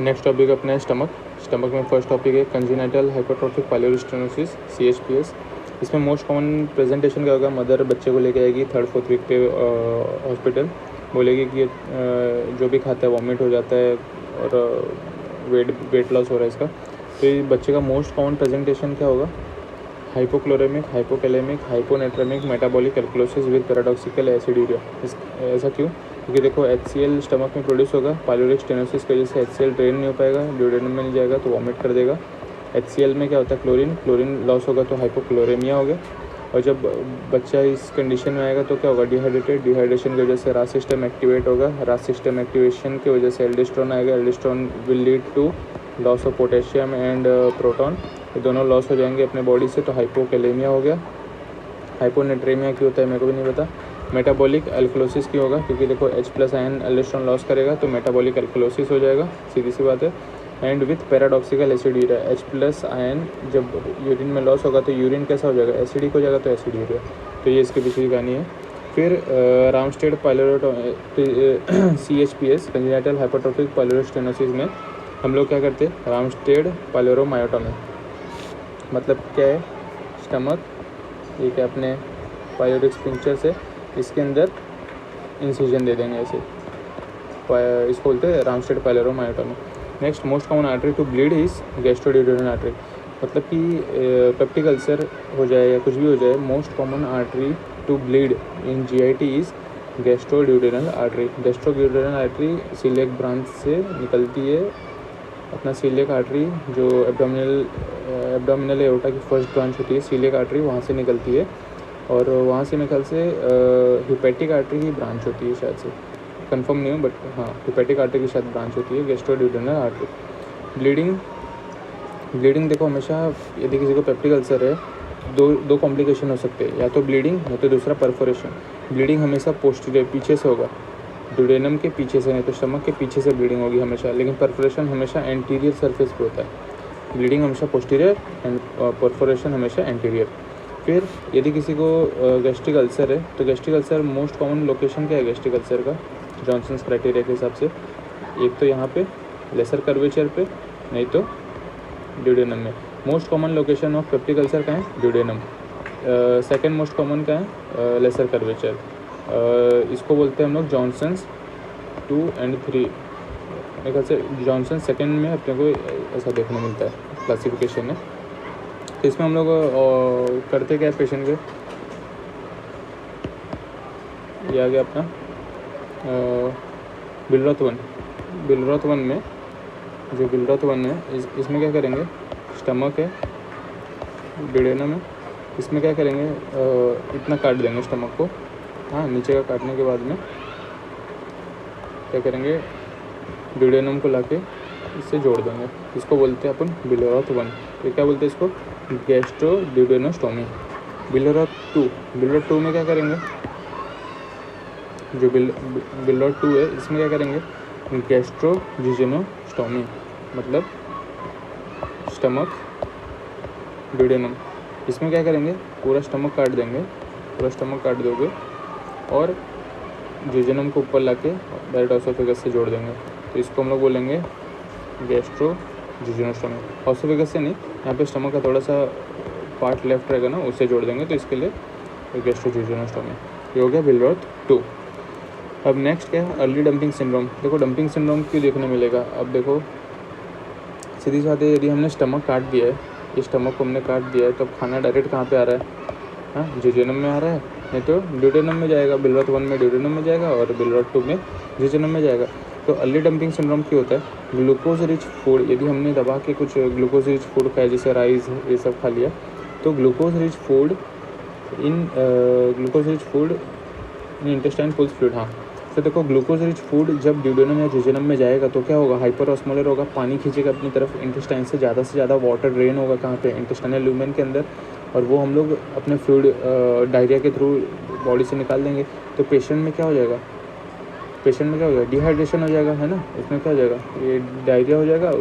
Next topic अपना है stomach. Stomach में फर्स्ट टॉपिक है congenital hypertrophic pylori stenosis CHPS। इसमें मोस्ट कॉमन प्रेजेंटेशन क्या होगा, मदर बच्चे को लेके आएगी 3rd-4th वीक पे हॉस्पिटल, बोलेगी कि जो भी खाता है वॉमिट हो जाता है और वेट लॉस हो रहा है इसका। तो ये बच्चे का मोस्ट कॉमन प्रेजेंटेशन क्या होगा, hypochloraemic, hypokalaemic, hyponatraemic, metabolic alkalosis with paradoxical aciduria. ऐसा क्यों? क्योंकि देखो HCl स्टमक में प्रोड्यूस होगा, पाइलोरिक स्टेनोसिस की वजह से HCl ड्रेन नहीं हो पाएगा, ड्यूडेनम में नहीं जाएगा तो वॉमिट कर देगा। HCl में क्या होता है, क्लोरीन लॉस होगा तो हाइपोक्लोरेमिया हो गया। और जब बच्चा इस कंडीशन में आएगा तो क्या होगा, डिहाइड्रेशन की वजह से रास सिस्टम एक्टिवेट होगा, रास सिस्टम एक्टिवेशन की वजह से एल्डोस्टेरोन आएगा, aldosterone will lead to loss of potassium and proton, ये दोनों लॉस हो जाएंगे अपने बॉडी से, तो हाइपोकैलेमिया हो गया। हाइपोनेट्रेमिया क्यों होता है मेरे को भी नहीं पता। मेटाबॉलिक एल्कलोसिस क्यों होगा, क्योंकि देखो H+ आयन एल्डोस्टेरोन लॉस करेगा तो मेटाबॉलिक एल्कलोसिस हो जाएगा, सीधी सी बात है। And with paradoxical aciduria, H+ ion जब यूरिन में लॉस होगा तो यूरिन कैसा हो जाएगा, एसिडिक हो जाएगा तो एसिडूरिया। तो ये इसके पीछे की कहानी है। फिर रामस्टेड CHPS congenital hypertrophic pylori stenosis में हम लोग क्या करते हैं, रामस्टेड पाइलोरोमायोटोमी। मतलब क्या है, स्टमक ये क्या अपने पाइलोरिक स्फिंक्टर से इसके अंदर इंसिजन दे देंगे ऐसे, इसको बोलते हैं Ramstedt pyloromyotomy. Next most common artery to bleed is gastroduodenal artery. मतलब कि पेप्टिक अल्सर हो जाए या कुछ भी हो जाए, most common artery to bleed in GIT is gastroduodenal artery. Gastroduodenal artery coeliac branch से निकलती है। अपना सीलियक आर्टरी जो एब्डोमिनल एओर्टा की फर्स्ट ब्रांच होती है, सीलियक आर्टरी वहाँ से निकलती है, और वहाँ से मेरे ख्याल से हिपैटिक आर्टरी की ब्रांच होती है शायद से, कंफर्म नहीं हूँ बट हाँ हिपैटिक आर्टरी की शायद ब्रांच होती है गैस्ट्रोड्यूडेनल आर्टरी। ब्लीडिंग देखो हमेशा, यदि किसी को पेप्टिक अल्सर है दो कॉम्प्लिकेशन हो सकते हैं, या तो ब्लीडिंग या तो दूसरा परफोरेशन। ब्लीडिंग हमेशा पोस्टीरियर पीछे से होगा, ड्यूडेनम के पीछे से, नहीं तो स्टमक के पीछे से ब्लीडिंग होगी हमेशा, लेकिन परफोरेशन हमेशा एंटीरियर सरफेस पे होता है। ब्लीडिंग हमेशा पोस्टीरियर एंड परफोरेशन हमेशा एंटीरियर। फिर यदि किसी को गैस्ट्रिक अल्सर है तो gastric ulcer most common location क्या है गैस्ट्रिक अल्सर का, जॉनसन्स क्राइटेरिया के हिसाब से, एक तो यहाँ पे लेसर कर्वेचर पे, नहीं तो ड्यूडेनम में। Most common location of peptic ulcer का है ड्यूडेनम। सेकेंड मोस्ट कॉमन का है लेसर कर्वेचर। इसको बोलते हैं हम लोग जॉनसन्स 2 और 3। मेरे ख्याल से जॉनसन सेकेंड में अपने को ऐसा देखने मिलता है, क्लासिफिकेशन है। तो इसमें हम लोग करते क्या है पेशेंट के, ये आ गया अपना बिलरॉथ वन में, जो बिलरॉथ 1 है इसमें क्या करेंगे, स्टमक है, ड्यूडेनम है, इसमें क्या करेंगे, इतना काट देंगे स्टमक को, हाँ नीचे का काटने के बाद में क्या करेंगे, ड्यूडेनम को लाके इससे जोड़ देंगे। इसको बोलते हैं अपन बिलरॉथ 1। ये क्या बोलते हैं इसको, गैस्ट्रोड्यूडेनोस्टोमी। बिलरॉथ 2 में क्या करेंगे, जो बिलरॉथ 2 है इसमें क्या करेंगे, गैस्ट्रोजिजेनोस्टोमी, मतलब स्टमक ड्यूडेनम। इसमें क्या करेंगे, पूरा स्टमक काट देंगे, पूरा स्टमक काट दोगे और जिजेनम को ऊपर लाके डायरेक्ट ऑसोफेगस से जोड़ देंगे। तो इसको हम लोग बोलेंगे गैस्ट्रोजिजेनोस्टोमी। ऑसोफेगस से नहीं, यहाँ पे स्टमक का थोड़ा सा पार्ट लेफ्ट रहेगा ना, उससे जोड़ देंगे, तो इसके लिए गैस्ट्रोजिजेनोस्टोमी। ये हो गया बिलरॉथ 2। अब नेक्स्ट क्या है, अर्ली डंपिंग सिंड्रोम। देखो डंपिंग सिंड्रोम क्यों देखने मिलेगा, अब देखो सीधी सी बात है, यदि हमने स्टमक काट दिया है, इस स्टमक को हमने काट दिया है, तो अब खाना डायरेक्ट कहाँ पे आ रहा है, हाँ जिजेनम में आ रहा है, नहीं तो ड्यूडेनम में जाएगा। बिलरॉथ 1 में ड्यूडेनम में जाएगा और बिलरॉथ 2 में जिजेनम में जाएगा। तो अर्ली डंपिंग सिंड्रोम क्यों होता है, ग्लूकोज रिच फूड, यदि हमने दबा के कुछ ग्लूकोज रिच फूड खाया, जैसे राइस ये सब खा लिया, तो glucose rich food in intestine pulls fluid. हाँ तो देखो ग्लूकोज रिच फूड जब ड्यूडेनम या जिजेनम में जाएगा तो क्या होगा, हाइपर ऑस्मोलर होगा, पानी खींचेगा अपनी तरफ, इंटेस्टाइन से ज़्यादा वाटर ड्रेन होगा कहाँ पे, इंटेस्टाइनल ल्यूमेन के अंदर, और वो हम लोग अपने फ्लूइड डायरिया के थ्रू बॉडी से निकाल देंगे। तो पेशेंट में क्या हो जाएगा, डिहाइड्रेशन हो जाएगा, है ना, इसमें क्या हो जाएगा, ये डायरिया हो जाएगा,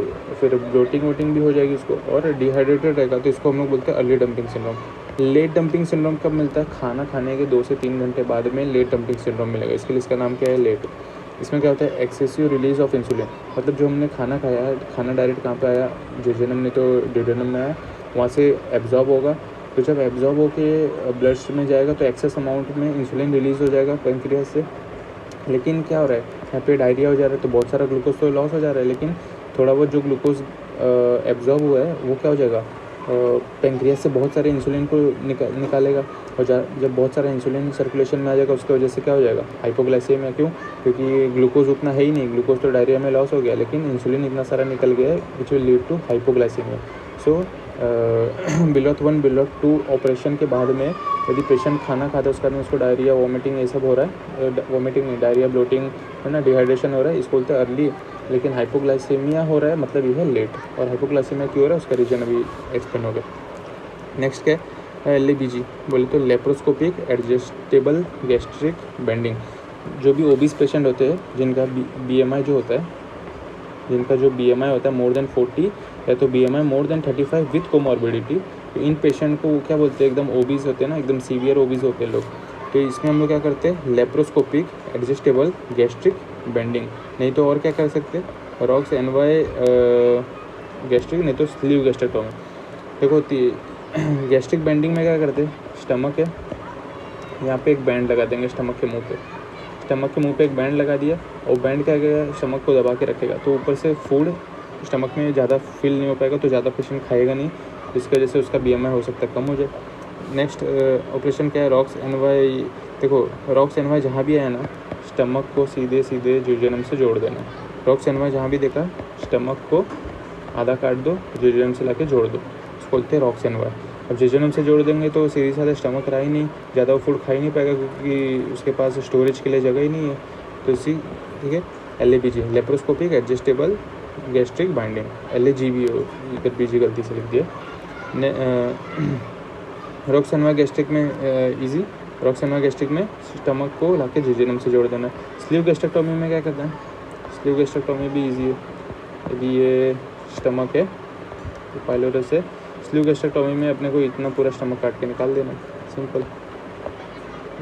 फिर ब्लोटिंग भी हो जाएगी उसको, और डिहाइड्रेटेड रहेगा। तो इसको हम लोग बोलते हैं early dumping syndrome. Late dumping syndrome कब मिलता है, खाना खाने के 2 से 3 घंटे बाद में लेट डंपिंग सिंड्रोम मिलेगा, इसके लिए इसका नाम क्या है, लेट। इसमें क्या होता है, एक्सेसिव रिलीज ऑफ इंसुलिन, मतलब जो हमने खाना खाया है, खाना डायरेक्ट कहाँ पे आया, जेजुनम नहीं तो ड्यूडेनम में आया, वहाँ से एब्जॉर्ब होगा। तो जब एब्जॉर्ब होके ब्लड स्ट्रीम में जाएगा तो एक्सेस अमाउंट में इंसुलिन रिलीज़ हो जाएगा पैंक्रियास से। लेकिन क्या हो रहा है, यहाँ पे डायरिया हो जा रहा है, तो बहुत सारा ग्लूकोज तो लॉस हो जा रहा है, लेकिन थोड़ा बहुत जो ग्लूकोज एब्जॉर्ब हुआ है वो क्या हो जाएगा, पैंक्रियास से बहुत सारे इंसुलिन को निकालेगा। और जब बहुत सारा इंसुलिन सर्कुलेशन में आ जाएगा, उसकी वजह से क्या हो जाएगा, हाइपोग्लाइसेमिया। क्यों? क्योंकि ग्लूकोज उतना है ही नहीं, ग्लूकोज तो डायरिया में लॉस हो गया, लेकिन इंसुलिन इतना सारा निकल गया है which will lead to hypoglycaemia. So Billroth 1 Billroth 2 operation के बाद में यदि पेशेंट खाना खाता है उसके बाद में उसको डायरिया, वॉमिटिंग ये सब हो रहा है, वॉमिटिंग नहीं, डायरिया, ब्लोटिंग है ना, डिहाइड्रेशन हो रहा है, इसको बोलते हैं अर्ली। लेकिन हाइपोग्लाइसेमिया हो रहा है मतलब ये है लेट। और हाइपोग्लाइसेमिया क्यों हो रहा है उसका रीजन अभी एक्सप्लेन हो गया। नेक्स्ट क्या है, LABG बोले तो लेप्रोस्कोपिक एडजस्टेबल गैस्ट्रिक बेंडिंग। जो भी ओबीस पेशेंट होते हैं जिनका BMI जो होता है, जिनका जो BMI होता है मोर देन 40 या तो BMI more than 35 with comorbidity, तो इन पेशेंट को क्या बोलते हैं, एकदम ओबीस होते हैं ना, एकदम सीवियर ओबीस होते हैं लोग। तो इसमें हम लोग क्या करते हैं, लेप्रोस्कोपिक एडजस्टेबल गैस्ट्रिक बेंडिंग, नहीं तो और क्या कर सकते हैं, रॉक्स NY गैस्ट्रिक, नहीं तो स्लीव गैस्ट्रेक्टोमी। देखो गैस्ट्रिक बेंडिंग में क्या करते हैं, स्टमक है, यहाँ पे एक बैंड लगा देंगे स्टमक के मुंह पे, स्टमक के मुंह पे एक बैंड लगा दिया, और बैंड क्या करेगा, स्टमक को दबा के रखेगा, तो ऊपर से फूड स्टमक में ज़्यादा फिल नहीं हो पाएगा, तो ज़्यादा पेशेंट खाएगा नहीं, जिसकी वजह से उसका BMI हो सकता है कम हो जाए। नेक्स्ट ऑपरेशन क्या है, रॉक्स NY। देखो रॉक्स NY जहाँ भी आया ना, स्टमक को सीधे सीधे जेजुनम से जोड़ देना। रॉक्स NY जहाँ भी देखा, स्टमक को आधा काट दो, जेजुनम से लाके जोड़ दो, उसको बोलते हैं रॉक्स NY। अब जेजुनम से जोड़ देंगे तो सीधे साधे स्टमक रहा ही नहीं, ज़्यादा फूड खा ही नहीं पाएगा, क्योंकि उसके पास स्टोरेज के लिए जगह ही नहीं है। तो इसी ठीक है, LABG laparoscopic adjustable gastric binding, LAGB हो, इधर BG गलती से लिख दिया। रॉक्स NY गैस्ट्रिक में इजी, रॉक्स NY गैस्ट्रिक में स्टमक को लाके जेजुनम से जोड़ देना। स्लीव गैस्ट्रेक्टोमी में क्या करते हैं, स्लीव गैस्ट्रेक्टोमी भी इजी है। यदि ये स्टमक है तो पाइलोरस है, स्लीव गैस्ट्रेक्टोमी में अपने को इतना पूरा स्टमक काट के निकाल देना, सिंपल।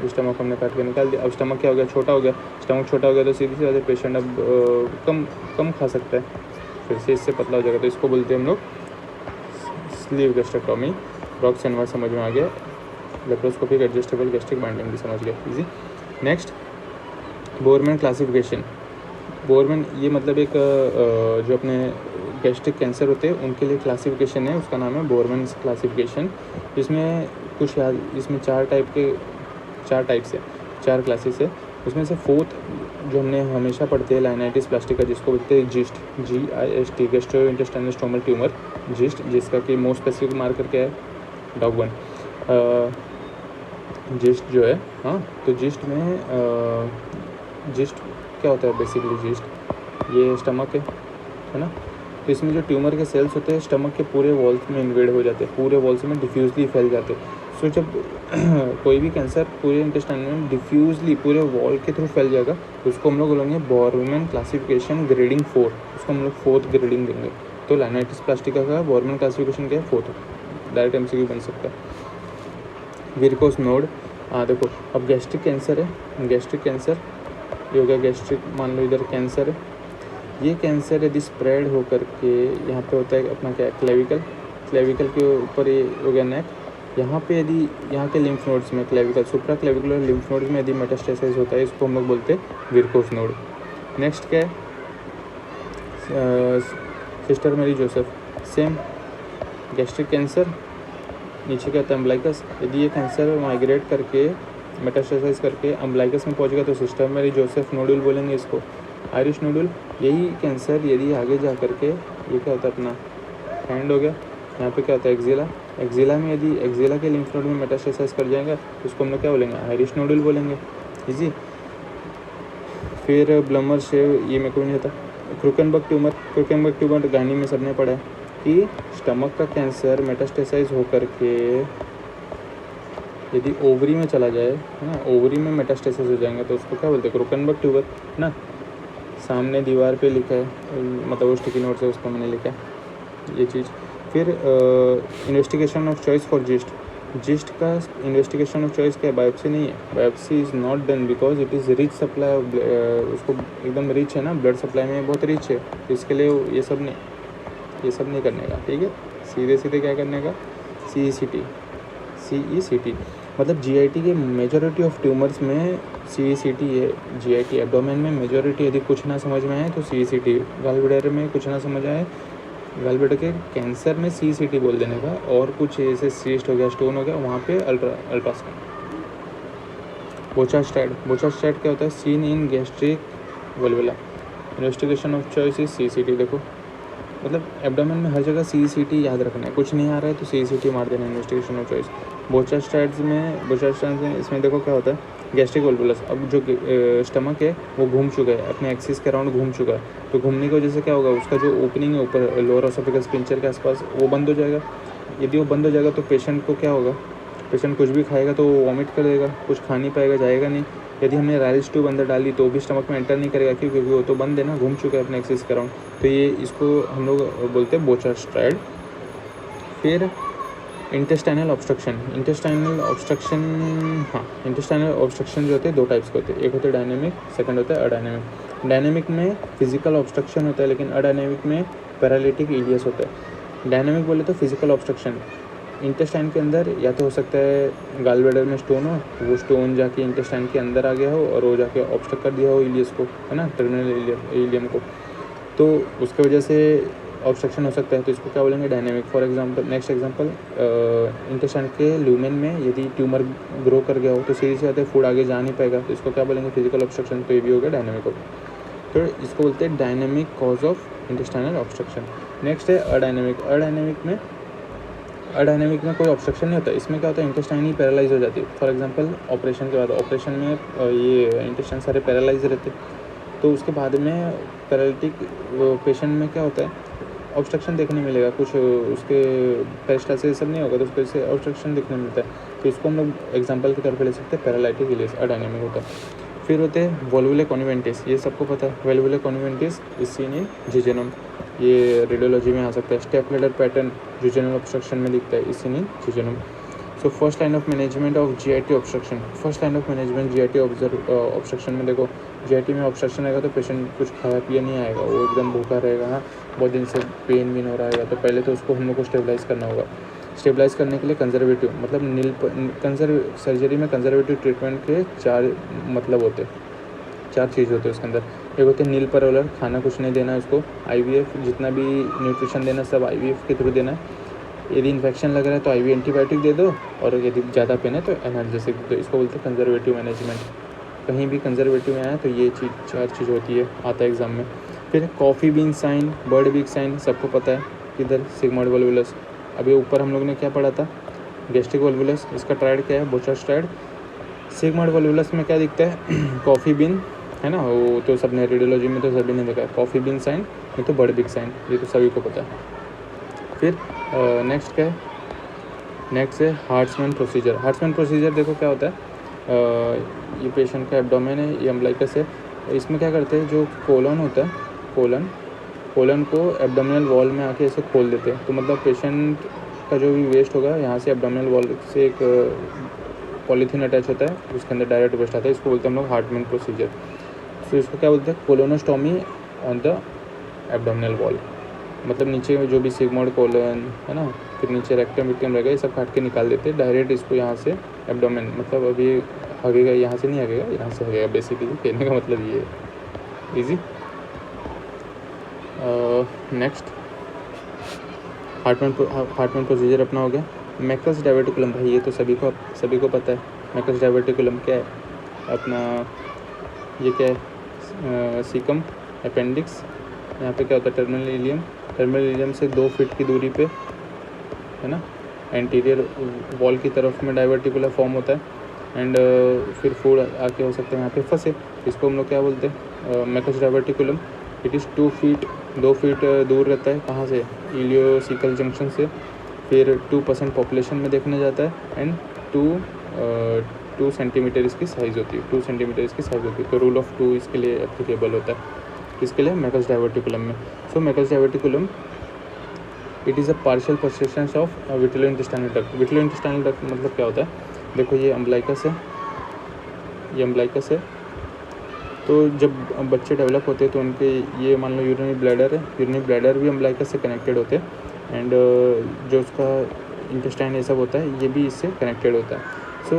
जो स्टमक हमने काट के निकाल दिया, अब स्टमक क्या हो गया, छोटा हो गया। स्टमक छोटा हो गया तो सीधी सी बात है, पेशेंट अब कम खा सकता है, फिर से इससे पतला हो जाएगा, तो इसको बोलते हैं हम लोग स्लीव गैस्ट्रेक्टोमी। रॉक्स NY समझ में आ गया, लेप्रोस्कोपिक एडजस्टेबल गैस्ट्रिक बाइंडिंग भी समझ गया, easy. Next Borrmann classification. Borrmann ये मतलब एक जो अपने गैस्ट्रिक कैंसर होते हैं उनके लिए क्लासिफिकेशन है, उसका नाम है बोरमैन क्लासिफिकेशन। इसमें कुछ याद, इसमें चार टाइप्स है, 4 क्लासेस है। उसमें से 4th जो हमने हमेशा पढ़ते हैं, लाइनाइटिस प्लास्टिका, जिसको बोलते हैं GIST, GIST, gastrointestinal stromal tumour, GIST, जिसका कि मोस्ट स्पेसिफिक मार्कर क्या है, DOG1 जिस्ट जो है। हाँ, तो जिस्ट में जिस्ट क्या होता है, बेसिकली जिस्ट ये स्टमक है ना, तो इसमें जो ट्यूमर के सेल्स होते हैं स्टमक के पूरे वॉल्स में इन्वेड हो जाते हैं, पूरे वॉल्स में डिफ्यूजली फैल जाते हैं। सो जब कोई भी कैंसर पूरे इंटेस्टाइन में डिफ्यूजली पूरे वॉल के थ्रू फैल जाएगा तो उसको हम लोग बोलेंगे बोरमैन क्लासिफिकेशन ग्रेडिंग 4, उसको हम लोग 4th ग्रेडिंग देंगे। तो लाइनाइटिस प्लास्टिका का बोरमैन क्लासिफिकेशन क्या है, 4th, डायरेक्ट MCQ बन सकता है। वेरिकोस नोड, देखो अब गैस्ट्रिक कैंसर है, गैस्ट्रिक कैंसर ये हो गया, गैस्ट्रिक मान लो इधर कैंसर है, ये कैंसर यदि स्प्रेड होकर के यहाँ पे होता है अपना क्या, क्लेविकल के ऊपर ये हो गया नेक, यहाँ पे यदि यहाँ के लिम्फ नोड्स में क्लेविकल, सुप्रा क्लेविकुलर लिम्फ नोड्स में यदि मेटास्टेसिस होता है, इसको हम लोग बोलते हैं वेरिकोस नोड। नेक्स्ट क्या है, sister Mary Joseph, same gastric cancer, नीचे क्या होता है अम्बलाइकस, यदि ये कैंसर माइग्रेट करके मेटास्टेसाइज करके अम्बलाइकस में पहुँच गया तो सिस्टर मैरी जोसेफ नोडुल बोलेंगे इसको, आयरिश नोडुल। यही कैंसर यदि आगे जा करके ये क्या होता है अपना हैंड हो गया, यहाँ पे क्या होता है एक्जिला में यदि एक्जिला के लिम्फ नोड में मेटास्टेसाइज कर जाएगा तो उसको हम लोग क्या बोलेंगे, आयरिश नोडुल बोलेंगे, इजी। फिर ब्लमर शेव, ये मेरे को नहीं आता। क्रूकेनबर्ग ट्यूमर गानी में सबने पढ़ा है कि स्टमक का कैंसर मेटास्टेसाइज होकर के यदि ओवरी में चला जाए, है ना, ओवरी में मेटास्टेसिस हो जाएंगे तो उसको क्या बोलते हैं, क्रूकेनबर्ग ट्यूबर ना। सामने दीवार पे लिखा है, मतलब वो स्टिकी नोट से उसको मैंने लिखा है ये चीज़। फिर investigation of choice for gist, gist का इन्वेस्टिगेशन ऑफ चॉइस क्या है? बायोप्सी नहीं है, biopsy is not done because it is rich supply of, उसको एकदम रिच है ना, ब्लड सप्लाई में बहुत रिच है, तो इसके लिए ये सब नहीं करने का, ठीक है। सीधे सीधे क्या करने का? CECT मतलब GIT के मेजॉरिटी ऑफ ट्यूमर्स में CECT है। GIT एब्डोमेन में मेजॉरिटी, यदि कुछ ना समझ में आए तो CECT, गॉलब्लैडर में कुछ ना समझ आए, गॉलब्लैडर के कैंसर में CECT बोल देने का, और कुछ ऐसे सीस्ट हो गया, स्टोन हो गया, वहाँ पे अल्ट्रासाउंड। बोचास्टैट क्या होता है? Seen in gastric volvulus, investigation of choice is CECT। देखो मतलब एब्डोमेन में हर जगह CECT याद रखना है, कुछ नहीं आ रहा है तो CECT मार देना, इन्वेस्टिगेशन ऑफ चॉइस। बोचास्टैट्स में इसमें देखो क्या होता है? गैस्ट्रिक वल्वुलस, अब जो स्टमक है वो घूम चुका है, अपने एक्सिस के अराउंड घूम चुका है, तो घूमने की वजह से क्या होगा? उसका जो ओपनिंग है ऊपर लोअर ओसोफेगस पिंचर के आसपास, वो बंद हो जाएगा। यदि वो बंद हो जाएगा तो पेशेंट को क्या होगा? पेशेंट कुछ भी खाएगा तो वॉमिट कर देगा, कुछ खा नहीं पाएगा, जाएगा नहीं। यदि हमने राइस ट्यूब अंदर डाली तो भी स्टमक में एंटर नहीं करेगा, क्योंकि वो तो बंद है ना, घूम चुका है अपने एक्सिस के अराउंड। तो ये इसको हम लोग बोलते हैं बोचास्टैट। फिर इंटेस्टाइनल ऑब्स्ट्रक्शन, इंटेस्टाइनल ऑब्स्ट्रक्शन जो होते हैं दो टाइप्स के होते हैं, एक होते हैं डायनेमिक, सेकंड होता है अडायनेमिक। डायनेमिक में फिजिकल ऑब्स्ट्रक्शन होता है, लेकिन अडायनेमिक में पैरालिटिक इलियस होता है। डायनेमिक बोले तो फिजिकल ऑब्स्ट्रक्शन, इंटेस्टाइन के अंदर या तो हो सकता है गॉलब्लैडर में स्टोन हो, वो स्टोन जाके इंटेस्टाइन के अंदर आ गया हो और वो जाके ऑब्स्ट्रक्ट कर दिया हो इलियस को, है ना, टर्मिनल इलियम को, तो उसकी वजह से ऑब्स्ट्रक्शन हो सकता है, तो इसको क्या बोलेंगे? Dynamic. For example, next example, intestine के ल्यूमेन में यदि ट्यूमर ग्रो कर गया हो तो सीधी से आते फूड आगे जा नहीं पाएगा, तो इसको क्या बोलेंगे? Physical obstruction. तो ये भी हो गया डायनेमिक। तो इसको बोलते हैं dynamic cause of intestinal obstruction. Next है अडायनेमिक। अडायनेमिक में कोई ऑब्स्ट्रक्शन नहीं होता, इसमें क्या होता है? इंटेस्टाइन ही पैरालाइज हो जाती है। फॉर एग्जांपल ऑपरेशन के बाद, ऑपरेशन में ये इंटेस्टाइन सारे पैरालाइज रहते, तो उसके बाद में पैरालिटिक पेशेंट में क्या होता है? ऑब्स्ट्रक्शन देखने मिलेगा, कुछ उसके पेरिस्टाल्सिस सब नहीं होगा, तो उसके से ऑब्स्ट्रक्शन देखने मिलता है, तो इसको हम लोग एग्जांपल के तौर पे ले सकते हैं, पैरालिटिक इलियस, अडायनेमिक होता है। फिर होते हैं वोल्वुलर कॉन्वेंटिस, ये सबको पता है। वोल्वुलर कॉन्वेंटिस इज सीन इन जिजेनम, ये रेडियोलॉजी में आ सकता है। Step ladder pattern jejunal obstruction में दिखता है, is seen in jejunum. So first line of management of GIT obstruction, first line of management GIT obstruction में देखो, GIT में ऑब्स्ट्रक्शन आएगा तो पेशेंट कुछ खाया पिया नहीं आएगा, वो एकदम भूखा रहेगा, हाँ बहुत दिन से पेन भी हो रहा है, तो पहले तो उसको हम लोग को स्टेबलाइज करना होगा। स्टेबलाइज करने के लिए कंजर्वेटिव, मतलब सर्जरी में कंजर्वेटिव ट्रीटमेंट के चार मतलब होते हैं, चार चीज़ होते हैं उसके अंदर। एक होते हैं नील परवलर, खाना कुछ नहीं देना है उसको। IVF, जितना भी न्यूट्रिशन देना सब IVF के थ्रू देना है। यदि इन्फेक्शन लग रहा है तो IV एंटीबायोटिक दे दो, और यदि ज़्यादा पेन है तो एनाल्जेसिक दे दो। इसको बोलते हैं कंजर्वेटिव मैनेजमेंट। कहीं भी कंजर्वेटिव में आया तो ये चार चीज़ होती है, आता है एग्जाम में। फिर coffee bean sign, bird beak sign, सबको पता है किधर? Sigmoid volvulus. अभी ऊपर हम लोग ने क्या पढ़ा था? गैस्ट्रिक वल्वुलस, इसका ट्रायड क्या है? बोचास्टैट। सिग्मोइड वल्वुलस में क्या दिखता है? कॉफ़ी बीन, है ना, वो तो सबने रेडियोलॉजी में तो सभी ने देखा है, कॉफ़ी बीन साइन, नहीं तो बर्ड बीक साइन, ये तो सभी को पता है। फिर नेक्स्ट क्या है? नेक्स्ट है हार्ट्समैन प्रोसीजर। हार्ट्समैन प्रोसीजर देखो क्या होता है? ये पेशेंट का एब्डोमेन है, ये अम्बलाइकस है, इसमें क्या करते हैं? जो कोलन होता है, कोलन को एब्डोमिनल वॉल में आके ऐसे खोल देते हैं, तो मतलब पेशेंट का जो भी वेस्ट होगा यहाँ से एब्डोमिनल वॉल से एक पॉलीथीन अटैच होता है, उसके अंदर डायरेक्ट वेस्ट आता है, इसको बोलते हैं हम लोग हार्टमैन प्रोसीजर। तो इसको क्या बोलते हैं? कोलोनोस्टोमी ऑन द एब्डोमिनल वॉल, मतलब नीचे में जो भी सिग्मोइड कोलन है ना, फिर नीचे रेक्टम विक्टम रहेगा, ये सब काट के निकाल देते हैं डायरेक्ट इसको यहाँ से एब्डोमेन, मतलब अभी हगेगा, यहाँ से नहीं हगेगा, यहाँ से हगेगा, बेसिकली कहने का मतलब ये है। इजी। नेक्स्ट हार्टमैन प्रोसीजर अपना हो गया। मैकस डायवर्टिकुलम, भाई ये तो सभी को पता है। मैकस डायवर्टिकुलम क्या है अपना? ये क्या है? सीकम, अपेंडिक्स, यहाँ पे क्या होता है? टर्मिनल इलियम से 2 फीट की दूरी पे, है ना, एंटीरियर वॉल की तरफ में डाइवर्टिकुलर फॉर्म होता है, एंड फिर फूड आके हो सकता है यहाँ पे फंसे, इसको हम लोग क्या बोलते हैं? मैकस डाइवर्टिकुलम। इट इज़ 2 फीट दूर रहता है, कहाँ से? इलियोसिकल जंक्शन से। फिर 2% पॉपुलेशन में देखने जाता है, एंड 2 सेंटीमीटर इसकी साइज़ होती है, 2 सेंटीमीटर इसकी साइज़ होती है। तो रूल ऑफ 2 इसके लिए एप्लीकेबल होता है, किसके लिए? मैकस डाइवर्टिकुलम में। So Meckel's diverticulum it is a partial persistence of vitello intestinal duct. Vitello intestinal duct मतलब क्या होता है, देखो ये अम्बलाइकस है, ये अम्बलाइकस है। तो जब बच्चे डेवलप होते हैं तो उनके ये मान लो यूरिनरी ब्लैडर है, यूरिनरी ब्लैडर भी अम्बलाइकस से कनेक्टेड होते हैं एंड जो उसका इंटेस्टाइन ये सब होता है ये भी इससे कनेक्टेड होता है। सो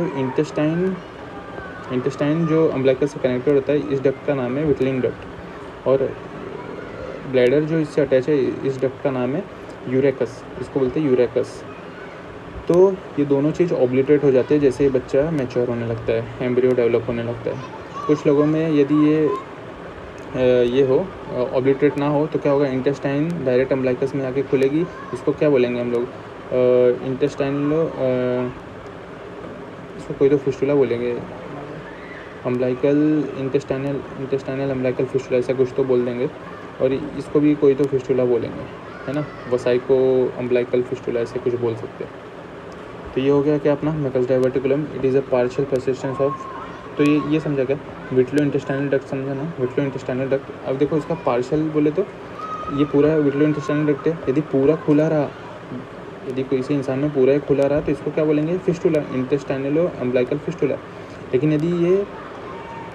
इंटेस्टाइन जो अम्बलाइकस से कनेक्टेड होता है इस डक्ट का नाम है विटलिंग डक्ट, और ब्लैडर जो इससे अटैच है इस डक्ट का नाम है यूरेकस, इसको बोलते हैं यूरेकस। तो ये दोनों चीज़ ऑब्लिटरेट हो जाते हैं जैसे ही बच्चा मैच्योर होने लगता है, एम्ब्रियो डेवलप होने लगता है। कुछ लोगों में यदि ये हो ऑब्लिटरेट ना हो तो क्या होगा, इंटेस्टाइन डायरेक्ट अम्बलाइकस में आके खुलेगी, इसको क्या बोलेंगे हम लोग, इंटेस्टाइनल, इसको कोई तो फिस्टुला बोलेंगे, अम्बलाइकल इंटेस्टाइनल अम्बलाइकल फिस्टुला ऐसा कुछ तो बोल देंगे, और इसको भी कोई तो फिस्टुला बोलेंगे, है ना, वसाइको अम्बलाइकल फिस्टुला ऐसे कुछ बोल सकते हैं। तो ये हो गया क्या अपना Meckel's diverticulum, it is a partial persistence of. तो ये समझा क्या, विट्रियो इंटेस्टाइनल डक्ट समझा ना, विट्रियो इंटेस्टाइनल डक्ट। अब देखो इसका पार्शियल बोले तो ये पूरा विट्रियो इंटेस्टाइनल डक्ट है, यदि पूरा खुला रहा, यदि किसी इंसान में पूरा ही खुला रहा तो इसको क्या बोलेंगे, फिस्टुला, इंटेस्टाइनल अम्बलाइकल फिस्टुला। लेकिन यदि ये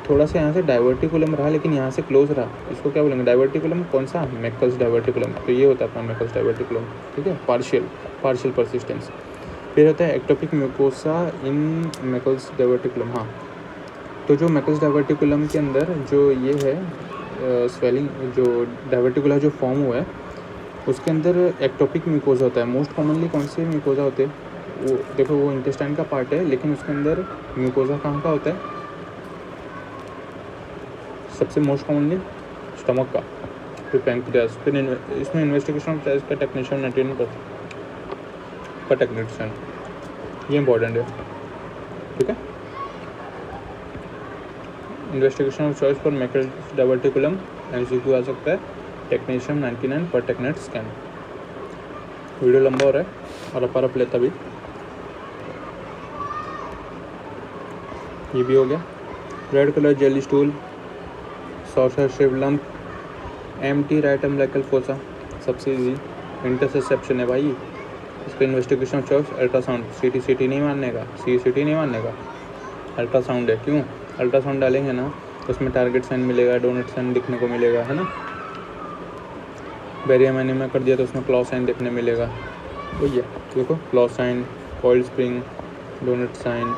थोड़ा सा यहाँ से डाइवर्टिकुलम रहा लेकिन यहाँ से क्लोज रहा, इसको क्या बोलेंगे, डाइवर्टिकुलम, कौन सा, मैकल्स डाइवर्टिकुलम। तो ये होता है अपना मैकल्स डाइवर्टिकुलम, ठीक है, पार्शियल परसिस्टेंस। फिर होता है एक्टोपिक म्यूकोसा इन मैकल्स डाइवर्टिकुलम। हाँ, तो जो मैकल्स डाइवर्टिकुलम के अंदर जो ये है स्वेलिंग, जो डाइवर्टिकुला जो फॉर्म हुआ है उसके अंदर एक्टोपिक म्यूकोसा होता है। मोस्ट कॉमनली कौन से म्यूकोसा होते हैं, वो देखो वो इंटेस्टाइन का पार्ट है लेकिन उसके अंदर म्यूकोसा कहाँ का होता है, सबसे मोस्ट कॉमनली स्टमक का, फिर पैंक्रियास, फिर इसमें इन्वेस्टिगेशन ऑफ का टेक्नीशियन मेंटेन का टेक्नीशियन, ये इंपॉर्टेंट है, ठीक है। Investigation of choice for Meckel's diverticulum MCQ आ सकता है, टेक्नीशियन 99 पर टेकनेट स्कैन। वीडियो लंबा हो रहा है और अपर लेता भी, ये भी हो गया। Red colour jelly stool, saucer shape lump, empty right umbilical fossa, सबसे इजी इंटरसेप्शन है भाई। इसका इन्वेस्टिगेशन ऑफ चॉइस अल्ट्रासाउंड, सीटी नहीं मानने का, सीटी नहीं मानने का, अल्ट्रासाउंड है। क्यों, अल्ट्रासाउंड डालेंगे ना उसमें टारगेट साइन मिलेगा, डोनट साइन दिखने को मिलेगा, है ना। बैरियम एनीमिया कर दिया तो उसमें क्लॉ साइन देखने मिलेगा, वही है, देखो claw sign, coiled spring, donut sign.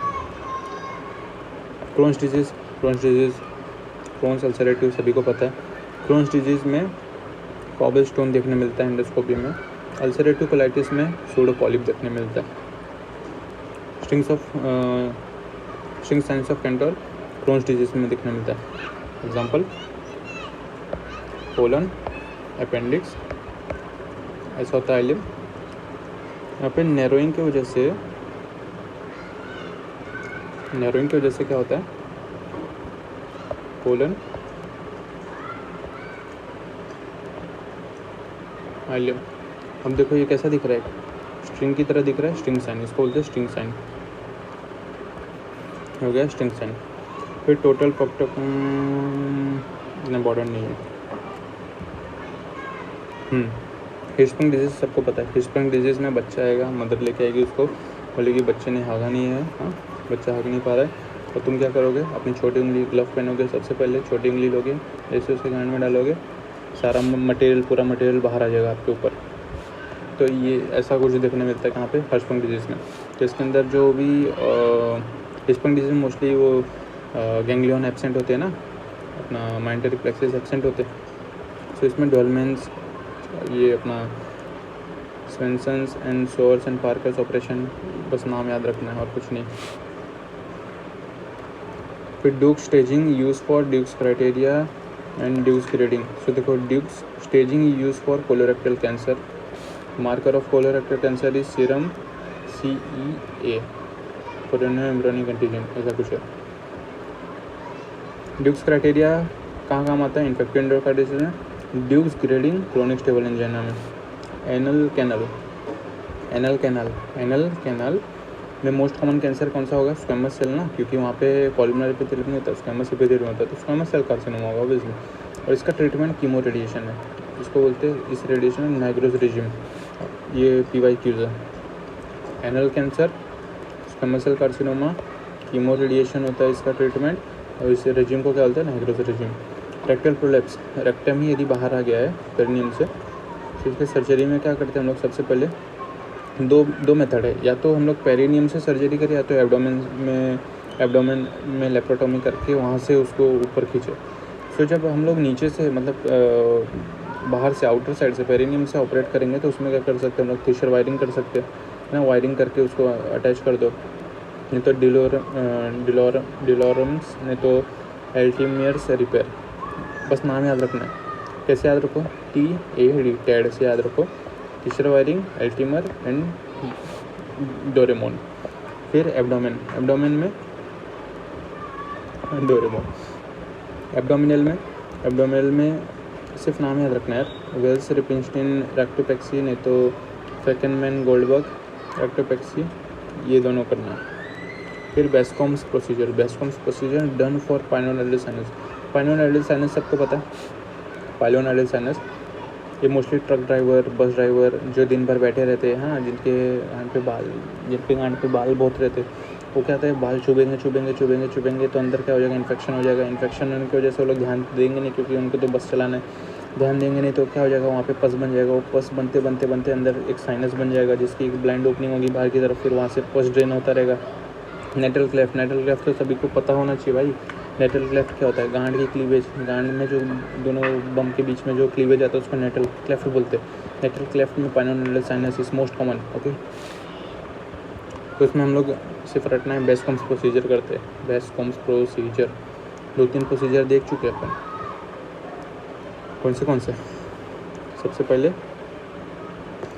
Crohn's disease, Crohn's ulcerative सभी को पता है। क्रोन्स डिजीज़ में कॉबल स्टोन देखने मिलता है एंडोस्कोपी में, अल्सरेटिव कोलाइटिस में सूडो पॉलिप देखने मिलता है। String signs of Kantor Crohn's disease में देखने मिलता है। एग्जांपल कोलन, अपेंडिक्स, ऐसा होता है इलियम। यहाँ पे नैरोइंग की वजह से क्या होता है, कोलन, इलियम। अब देखो ये कैसा दिख रहा है, स्ट्रिंग की तरह दिख रहा है, स्ट्रिंग साइन, इसको बोलते हैं स्ट्रिंग साइन, हो गया स्ट्रिंग साइन। फिर टोटल प्रॉक्टम इम्पॉर्टेंट नहीं है। हिस्पिंग डिजीज़ सबको पता है, हिस्पिंग डिजीज़ में बच्चा आएगा, मदर लेके आएगी उसको, बोलेगी बच्चे ने हाँगा नहीं है, हाँ बच्चा हाँग नहीं पा रहा है, तो तुम क्या करोगे, अपनी छोटी उंगली ग्लव पहनोगे, सबसे पहले छोटी उंगली लोगे, ऐसे उसके कान में डालोगे, सारा पूरा मटेरियल बाहर आ जाएगा आपके ऊपर। तो ये ऐसा कुछ देखने मिलता है कहाँ पे, हिस्पिंग डिजीज़ में। तो इसके अंदर जो भी हिस्पिंग डिजीज़ में मोस्टली वो गैंग्लियन एब्सेंट होते हैं ना, अपना माइंटरी प्लेक्सिस एब्सेंट होते हैं। तो इसमें डोलमेंस, ये अपना स्वेंसन्स एंड शोर्स एंड पार्कर्स ऑपरेशन, बस नाम याद रखना है और कुछ नहीं। फिर Dukes staging used for Dukes criteria and Dukes grading. So देखो Dukes staging used for colorectal cancer, marker of colorectal cancer is serum CEA, carcino embryonic antigen, ऐसा कुछ है। ड्यूक्स क्राइटेरिया कहाँ काम आता है, इन्फेक्टिव एंडोकार्डिटिस में, Dukes grading chronic stable angina में। एनल कैनाल में मोस्ट कॉमन कैंसर कौन सा होगा, स्क्वेमस सेल ना, क्योंकि वहाँ पे कॉलमनरी एपिथेलियम नहीं होता, स्क्वेमस एपिथेलियम होता है, तो स्क्वेमस सेल कार्सिनोमा होगा ऑब्वियसली। और इसका ट्रीटमेंट कीमो रेडिएशन है, इसको बोलते हैं, इस रेडिएशन में नाइग्रोस रेजिम। ये PYQs है। Anal cancer, squamous cell carcinoma, chemo radiation होता है इसका ट्रीटमेंट, और इस रेजिम को क्या बोलते हैं, नाइग्रोस रेजिम। रेक्टल प्रोलेप्स, रेक्टम ही यदि बाहर आ गया है पेरिनियम से, तो इसके सर्जरी में क्या करते हैं हम लोग, सबसे पहले दो मेथड है, या तो हम लोग पेरिनियम से सर्जरी करें, या तो एब्डोमेन में लेप्रोटोमी करके वहाँ से उसको ऊपर खींचे। सो जब हम लोग नीचे से मतलब बाहर से आउटर साइड से पेरिनियम से ऑपरेट करेंगे तो उसमें क्या कर सकते हैं हम लोग, फिशर वायरिंग कर सकते हैं ना, वायरिंग करके उसको अटैच कर दो, नहीं तो डिलोरम्स, नहीं तो एल्टीमियर्स रिपेयर। बस नाम याद रखना है। कैसे याद रखो, TAD, टैड से याद रखो, फिशर वायरिंग, एल्टीमर एंड डोरेमोन। फिर एब्डोमेन में डोरेमोन। एब्डोमिनल में सिर्फ नाम याद रखना है यार, वेल्स रिपिंस्टिन रेक्टोपेक्सी, नहीं तो फैकेनमैन गोल्डबर्ग रेक्टोपेक्सी, ये दोनों करना है। फिर Bascom's procedure done for pilonidal sinus. Pilonidal sinus सबको पता है, पाइलोनाइडल साइनस ये mostly truck driver, bus driver जो दिन भर बैठे रहते हैं, हाँ, जिनके गांड पे बाल बहुत रहते हैं, वो क्या होता है, बाल चुभेंगे तो अंदर क्या हो जाएगा, इन्फेक्शन हो जाएगा। इन्फेक्शन होने की वजह से वो लोग ध्यान देंगे नहीं, क्योंकि उनको तो बस चलाना है, ध्यान देंगे नहीं तो क्या हो जाएगा, वहाँ पे पस बन जाएगा। वो पस बनते अंदर एक साइनस बन जाएगा, जिसकी एक ब्लाइंड ओपनिंग होगी बाहर की तरफ, फिर वहाँ से पस ड्रेन होता रहेगा। नेटल क्लेफ्ट तो सभी को पता होना चाहिए भाई। नेटल क्लेफ्ट क्या होता है, गांड की क्लीवेज, गांड में जो दोनों बम के बीच में जो क्लीवेज आता है उसको नेटल क्लेफ्ट बोलते हैं। नेटल क्लेफ्ट में pilonidal sinus is most common. Okay, तो इसमें हम लोग सिर्फ रटना है, बेस्कॉम्स प्रोसीजर करते हैं। बेस्कॉम्स प्रोसीजर 2-3 प्रोसीजर देख चुके हैं अपन। कौन से सबसे पहले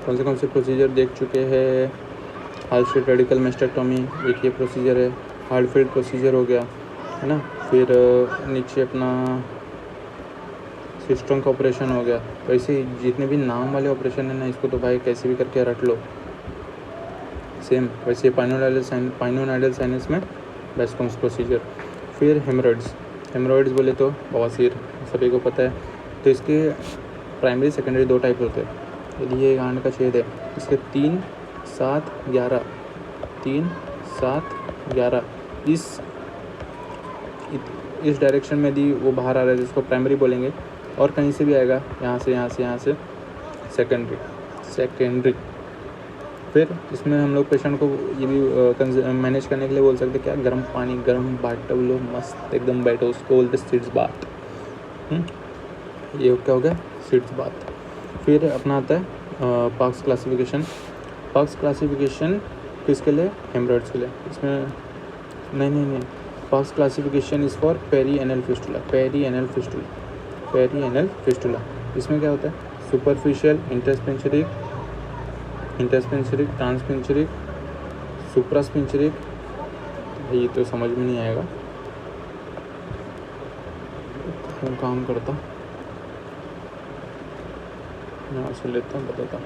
कौन से प्रोसीजर देख चुके हैं, हार्ट रेडिकल मेस्टेक्टोमी, एक ये प्रोसीजर है। हार्टफील्ड प्रोसीजर हो गया, है ना। फिर नीचे अपना सिस्टम का ऑपरेशन हो गया। तो ऐसे जितने भी नाम वाले ऑपरेशन है ना, इसको तो भाई कैसे भी करके रट लो। सेम वैसे पाइलोनाइडल साइनस में बेस्कॉम्स प्रोसीजर। फिर हेमरॉइड्स बोले तो बवासीर सभी को पता है। तो इसके प्राइमरी सेकेंडरी 2 टाइप होते हैं। यदि ये गांड का छेद है, इसके 3, 7, 11 इस डायरेक्शन में यदि वो बाहर आ रहा है जिसको प्राइमरी बोलेंगे, और कहीं से भी आएगा, यहाँ से सेकेंडरी। फिर इसमें हम लोग पेशेंट को ये भी मैनेज करने के लिए बोल सकते क्या, गर्म पानी, गर्म बाटव लो, मस्त एकदम बैठो, उसको बोलते सीड्स बाथ। ये क्या हो गया, सीड्स बाथ। फिर अपना आता है पार्क्स क्लासिफिकेशन किसके लिए, हेमरॉइड्स के लिए। इसमें नहीं, Parks classification is for peri anal fistula. इसमें क्या होता है, सुपरफिशियल, इंटरस्पेंसरिक, ट्रांसपेंसरिक, सुप्रास्पेंसरिक। ये तो समझ में नहीं आएगा, काम करता यहाँ से लेता बताता।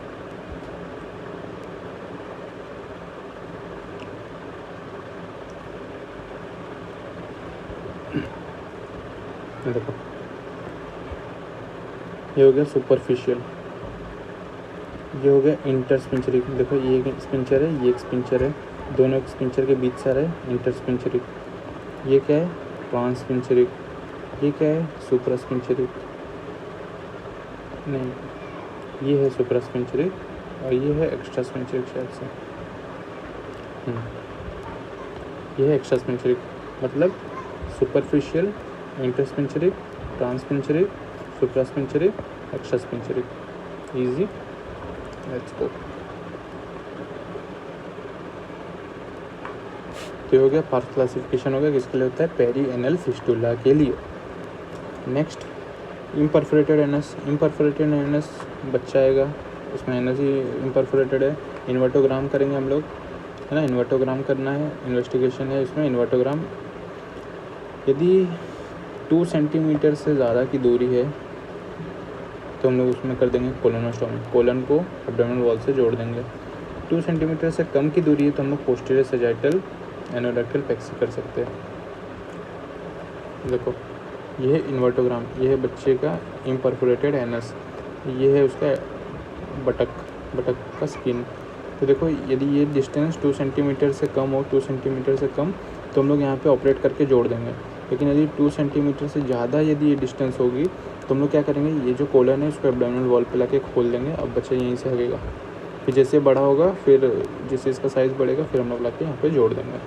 देखो ये हो गया सुपरफिशियल, ये हो गया इंटरस्पेंसरिक। देखो ये एक स्पिंचर है, ये एक स्पिंचर है, दोनों स्पिंचर के बीच से है इंटरस्पेंसरिक। ये क्या है, ट्रांसपेंसरिक। ये क्या है, सुप्रास्पेंसरिक। नहीं, ये है सुप्रास्पेंसरिक और ये है एक्स्ट्रास्पेंसरिक शायद से। ये है एक्स्ट्रास्पेंसरिक, मतलब superficial, intersphincteric, transsphincteric, suprasphincteric, extrasphincteric. Easy, let's go. तो हो गया पार्ट क्लासिफिकेशन, हो गया किसके लिए होता है, पेरी एनल फिस्टुला के लिए। नेक्स्ट इम्परफोरेटेड एनस बच्चा आएगा, उसमें एनस ही इम्परफोरेटेड है। इन्वर्टोग्राम करेंगे हम लोग, है ना, इन्वर्टोग्राम करना है, इन्वेस्टिगेशन है इसमें इन्वर्टोग्राम। यदि 2 सेंटीमीटर से ज़्यादा की दूरी है तो हम लोग उसमें कर देंगे कोलोनोस्टोमी, कोलन को एब्डोमिनल वॉल से जोड़ देंगे। 2 सेंटीमीटर से कम की दूरी है तो हम लोग पोस्टीरियर सैजिटल एनोरेक्टल पेक्सी कर सकते हैं। देखो ये है इन्वर्टोग्राम, ये है बच्चे का इम्परफोरेटेड एनस, ये है उसका बटक, बटक का स्किन। तो देखो यदि ये डिस्टेंस 2 सेंटीमीटर से कम हो, 2 सेंटीमीटर से कम, तो हम लोग यहाँ पे ऑपरेट करके जोड़ देंगे। लेकिन यदि 2 सेंटीमीटर से ज़्यादा यदि ये डिस्टेंस होगी तो हम लोग क्या करेंगे, ये जो कोलन है उसको एब्डोमिनल वॉल पे लाके खोल देंगे। अब बच्चा यहीं से हगेगा, फिर जैसे बड़ा होगा, फिर जैसे इसका साइज़ बढ़ेगा, फिर हम लोग लाके यहाँ पे जोड़ देंगे।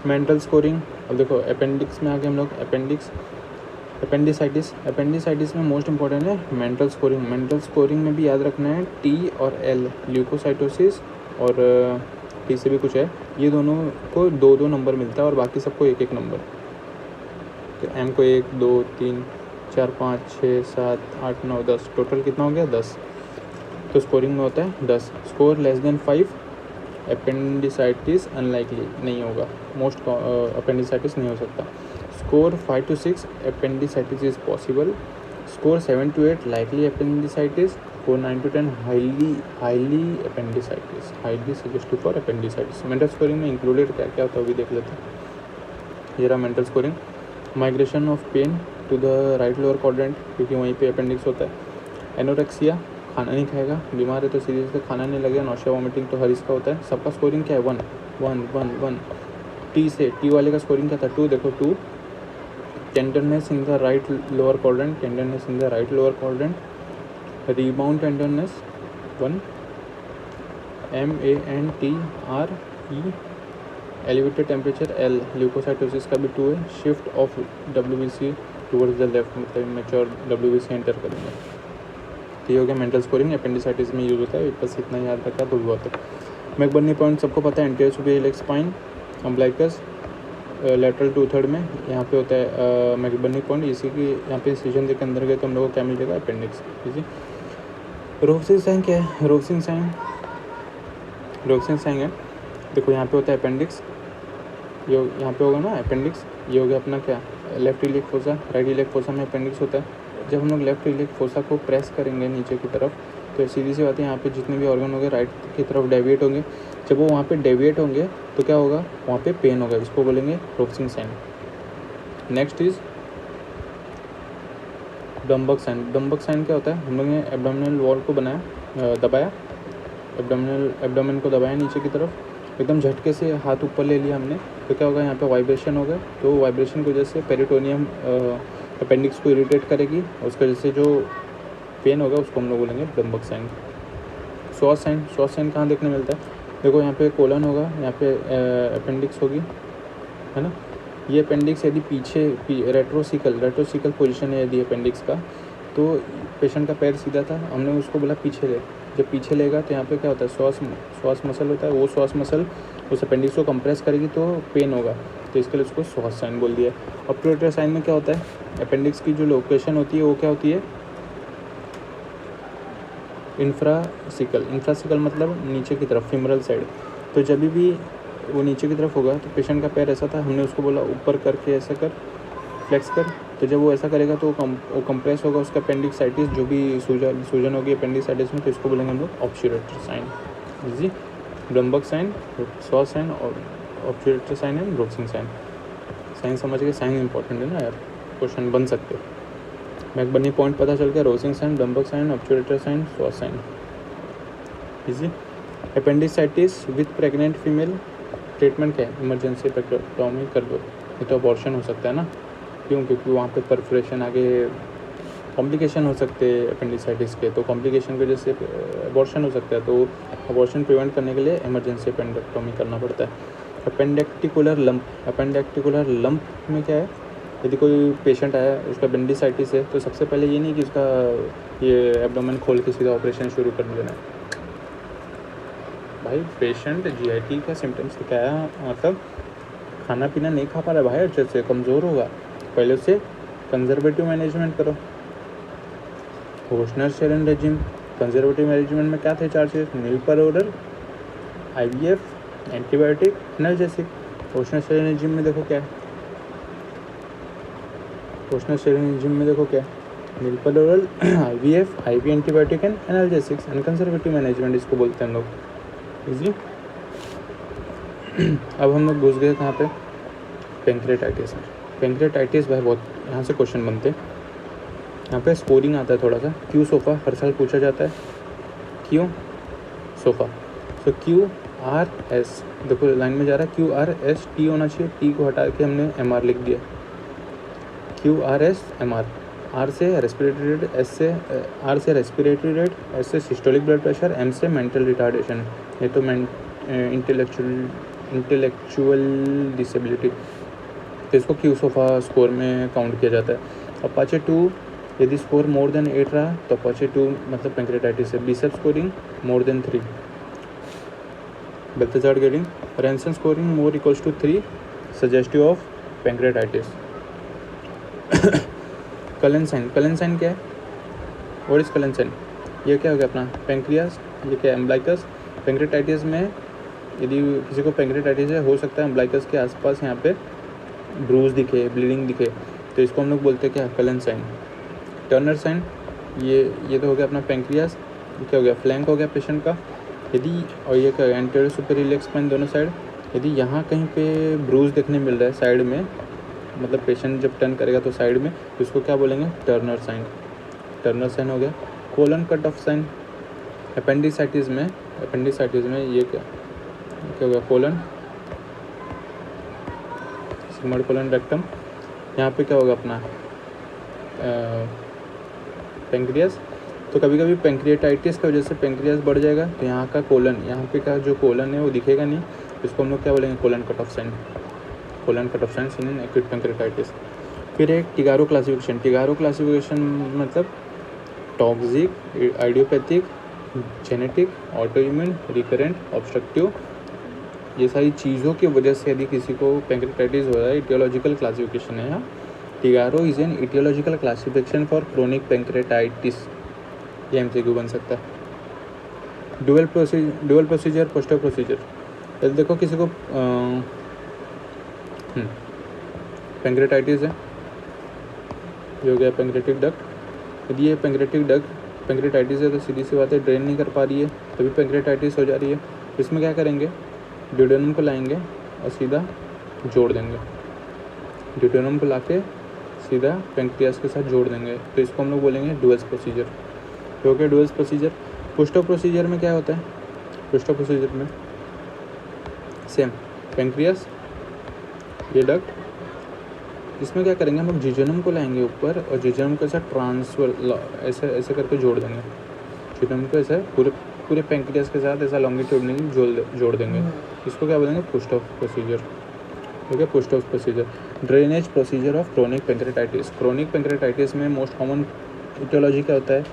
Mental scoring. अब देखो अपेंडिक्स में आके हम लोग अपेंडिसाइटिस में मोस्ट इंपॉर्टेंट है मेंटल स्कोरिंग। मेंटल स्कोरिंग में भी याद रखना है टी और एल, ल्यूकोसाइटोसिस और टी से भी कुछ है, ये दोनों को 2-2 नंबर मिलता है और बाकी सबको 1-1 नंबर। तो एम को 1, 2, 3, 4, 5, 6, 7, 8, 9, 10, टोटल कितना हो गया 10। तो स्कोरिंग में होता है 10। Score less than 5 appendicitis unlikely, नहीं होगा, मोस्ट अपेंडिसाइटिस नहीं हो सकता। Score 5 to 6 appendicitis is possible. Score 7 to 8 likely appendicitis. Score 9 to 10 highly appendicitis, highly suggestive for appendicitis. Mental scoring में इंक्लूडेड क्या क्या होता है वो भी देख लेते हैं। ये रहा mental scoring. Migration of pain to the right lower quadrant, क्योंकि वहीं पे अपेंडिक्स होता है। एनोरेक्सिया, खाना नहीं खाएगा, बीमार है तो सीधे से खाना नहीं लगेगा। नौशिया वॉमिटिंग तो हर इसका होता है। सबका स्कोरिंग क्या है 1 1 1 1। टी से, टी वाले का स्कोरिंग क्या था 2, देखो 2। Tenderness in the right lower quadrant, tenderness in the right lower quadrant. Rebound tenderness 1। MANTRE, elevated temperature L, leukocytosis का भी 2 है। Shift of WBC towards the left, मतलब मेच्योर WBC एंटर करेंगे। तो ये हो गया मेंटल स्कोरिंग, अपेंडिसाइटिस में यूज़ होता है। बस इतना याद रखा तो बहुत है। मैकबर्नी पॉइंट सबको पता है, anterior superior leg spine, umbilicus, lateral 2/3 में यहाँ पे होता है मैकबर्नी पॉइंट। इसी की यहाँ पे इंसिजन देकर अंदर गए तो हम लोगों को क्या मिलेगा, अपेंडिक्स। इसी रोवसिंग साइन क्या है, रोवसिंग साइन है, देखो यहाँ पे होता है अपेंडिक्स, ये यहाँ पे होगा ना अपेंडिक्स। ये हो गया अपना क्या, left iliac fossa, right iliac fossa में अपेंडिक्स होता है। जब हम लोग लेफ्ट इलियक फोसा को प्रेस करेंगे नीचे की तरफ, तो सीधी सी बात है यहाँ पे जितने भी ऑर्गन होंगे राइट की तरफ डेविएट होंगे। जब वो वहाँ पे डेविएट होंगे तो क्या होगा, वहाँ पे पेन होगा, इसको बोलेंगे Rovsing sign. Next is Dunphy sign. Dunphy sign क्या होता है, हम लोग ने एब्डोमिनल वॉल को बनाया, दबाया, एब्डोमेन को दबाया नीचे की तरफ, एकदम झटके से हाथ ऊपर ले लिया हमने, तो क्या होगा, यहाँ पे वाइब्रेशन होगा। तो वाइब्रेशन की वजह से पेरिटोनियम अपेंडिक्स को इरिटेट करेगी, उसकी वजह से जो पेन होगा उसको हम लोग बोलेंगे डम्बक साइन। सॉस साइन कहाँ देखने मिलता है, देखो यहाँ पे कोलन होगा, यहाँ पे अपेंडिक्स होगी, है ना। ये अपेंडिक्स यदि पीछे रेट्रोसिकल पोजीशन है यदि अपेंडिक्स का, तो पेशेंट का पैर सीधा था, हमने उसको बोला पीछे ले। जब पीछे लेगा तो यहाँ पे क्या होता है, श्वास मसल होता है, वो श्वास मसल उस अपेंडिक्स को कंप्रेस करेगी तो पेन होगा, तो इसके लिए उसको श्वास साइन बोल दिया। ऑब्टुरेटर साइन में क्या होता है, अपेंडिक्स की जो लोकेशन होती है वो क्या होती है, इंफ्रासिकल मतलब नीचे की तरफ, फिमरल साइड। तो जब भी वो नीचे की तरफ होगा तो पेशेंट का पैर ऐसा था, हमने उसको बोला ऊपर करके ऐसा कर, फ्लेक्स कर, तो जब वो ऐसा करेगा तो वो कंप्रेस होगा उसका अपेंडिसाइटिस, जो भी सूजन होगी अपेंडिसाइटिस में, तो इसको बोलेंगे हम लोग ऑब्टुरेटर साइन। जी, डम्बक साइन, सॉस साइन और obturator sign and Rovsing sign. Sign समझ के, साइन इंपॉर्टेंट है ना यार, क्वेश्चन बन सकते हो। मैकबर्नी पॉइंट पता चल गया, Rovsing sign, Dunphy sign, obturator sign, psoas sign. Easy. Appendicitis with pregnant female, treatment क्या है, इमरजेंसी पेक्टोटॉमी कर दो, ये तो अबॉर्शन हो सकता है ना, क्योंकि वहाँ पे परफोरेशन, आगे कॉम्प्लिकेशन हो सकते हैं अपेंडिसाइटिस के, तो कॉम्प्लिकेशन की वजह से अबॉर्शन हो सकता है, तो अबॉर्शन प्रिवेंट करने के लिए इमरजेंसी अपेंडेक्टोमी करना पड़ता है। अपेंडेक्टिकुलर लंप में क्या है, यदि कोई पेशेंट आया उसका अपेंडिसाइटिस है, तो सबसे पहले ये नहीं कि उसका ये एब्डोमेन खोल के सीधा ऑपरेशन शुरू कर देना है। भाई पेशेंट GIT का सिम्टम्स क्या है, मतलब खाना पीना नहीं खा पा रहा है भाई, अच्छे से कमज़ोर होगा, पहले उससे कंजर्वेटिव मैनेजमेंट करो। Ochsner Sherren regime, conservative management में क्या थे 4 चीज़, नील पर ऑर्डर, IVF, antibiotic, analgesic. Ochsner Sherren regime में देखो क्या है, नील पर ऑर्डर, IVF, IV antibiotic and analgesics and conservative management, इसको बोलते हैं हम लोग। इजी। अब हम लोग घुस गए कहाँ पे, पेंक्रेटाइटिस में। पेंक्रेटाइटिस भाई बहुत यहाँ से क्वेश्चन बनते हैं। यहाँ पे स्कोरिंग आता है थोड़ा सा। क्यों सोफ़ा हर साल पूछा जाता है, क्यों सोफ़ा। सो QRS, देखो लाइन में जा रहा है QRS, T होना चाहिए, T को हटा के हमने MR लिख दिया। QRS MR, R से रेस्पिरेटरी रेट, R से रेस्पिरेटरी रेट, S से सिस्टोलिक ब्लड प्रेशर, M से मेंटल रिटार्डेशन, ये तो इंटेलेक्चुअल डिसेबिलिटी। तो इसको क्यू सोफ़ा स्कोर में काउंट किया जाता है। अपाचे 2 यदि स्कोर मोर देन 8 रहा तो अपाचे 2 मतलब पेंक्रेटाइटिस है। BISAP scoring more than 3, Balthazar grading Ranson scoring more equals to 3 suggestive of pancreatitis. Cullen sign, Cullen sign क्या है, व्हाट इज कलेंसाइन, ये क्या हो गया अपना पेंक्रियास, ये क्या है एम्ब्लाइकस। पेंक्रेटाइटिस में यदि किसी को पेंक्रेटाइटिस है, हो सकता है एम्ब्लाइकस के आसपास यहाँ पे ब्रूज दिखे, ब्लीडिंग दिखे, तो इसको हम लोग बोलते हैं क्या, कलेंसाइन। टर्नर साइन, ये तो हो गया अपना पेंक्रियास, क्या हो गया फ्लैंक हो गया पेशेंट का। यदि और ये क्या एंटीरियर सुपीरियर इलियक स्पाइन दोनों साइड, यदि यहाँ कहीं पे ब्रूज देखने मिल रहा है साइड में, मतलब पेशेंट जब टर्न करेगा तो साइड में, तो इसको क्या बोलेंगे, टर्नर साइन। टर्नर साइन हो गया। Colon cut off sign, appendicitis में ये क्या हो गया, कोलन, सिग्मोइड कोलन रेक्टम, यहाँ पे क्या होगा अपना पेंक्रियास। तो कभी कभी पेंक्रियाटाइटिस की वजह से पेंक्रियास बढ़ जाएगा, तो यहाँ का कोलन, यहाँ पे का जो कोलन है वो दिखेगा नहीं, इसको हम लोग क्या बोलेंगे, colon cut off sign. Colon cut off sign in acute pancreatitis. फिर एक टिगारो क्लासिफिकेशन। टिगारो क्लासिफिकेशन मतलब toxic, idiopathic, genetic, autoimmune, recurrent, obstructive, ये सारी चीज़ों की वजह से यदि किसी को पेंक्रियाटाइटिस हो रहा है, इटियोलॉजिकल क्लासिफिकेशन है यहाँ। TIGARO is an aetiological classification for chronic pancreatitis, ये MCQ बन सकता है। Dual procedure, Puestow procedure. यदि देखो किसी को पेंक्रियाटाइटिस है, ये हो गया पेंक्रियाटिक डक्ट। यदि ये पेंक्रियाटिक डक्ट पेंक्रियाटाइटिस है तो सीधी सी बात है ड्रेन नहीं कर पा रही है, तभी पेंक्रियाटाइटिस हो जा रही है। इसमें क्या करेंगे, ड्यूडेनम को लाएंगे और सीधा जोड़ देंगे, ड्यूडेनम को लाके सीधा पेंक्रियास के साथ जोड़ देंगे, तो इसको हम लोग बोलेंगे डुअल प्रोसीजर। तो क्या डुअल प्रोसीजर। पुस्टो प्रोसीजर में क्या होता है, पुस्टो प्रोसीजर में सेम पेंक्रियास, ये डक्ट, इसमें क्या करेंगे हम लोग जिजोनम को लाएंगे ऊपर और जिजोनम के साथ ट्रांसफर ऐसे करके जोड़ देंगे, जिजोनम को ऐसे पूरे पेंक्रियास के साथ ऐसा लॉन्गिट्यूडनली जोड़ देंगे। इसको क्या बोलेंगे, पुस्ट ऑफ प्रोसीजर। ठीक है, पुस्ट of procedure. Drainage procedure of chronic pancreatitis. Chronic pancreatitis में मोस्ट कॉमन इटियोलॉजी क्या होता है,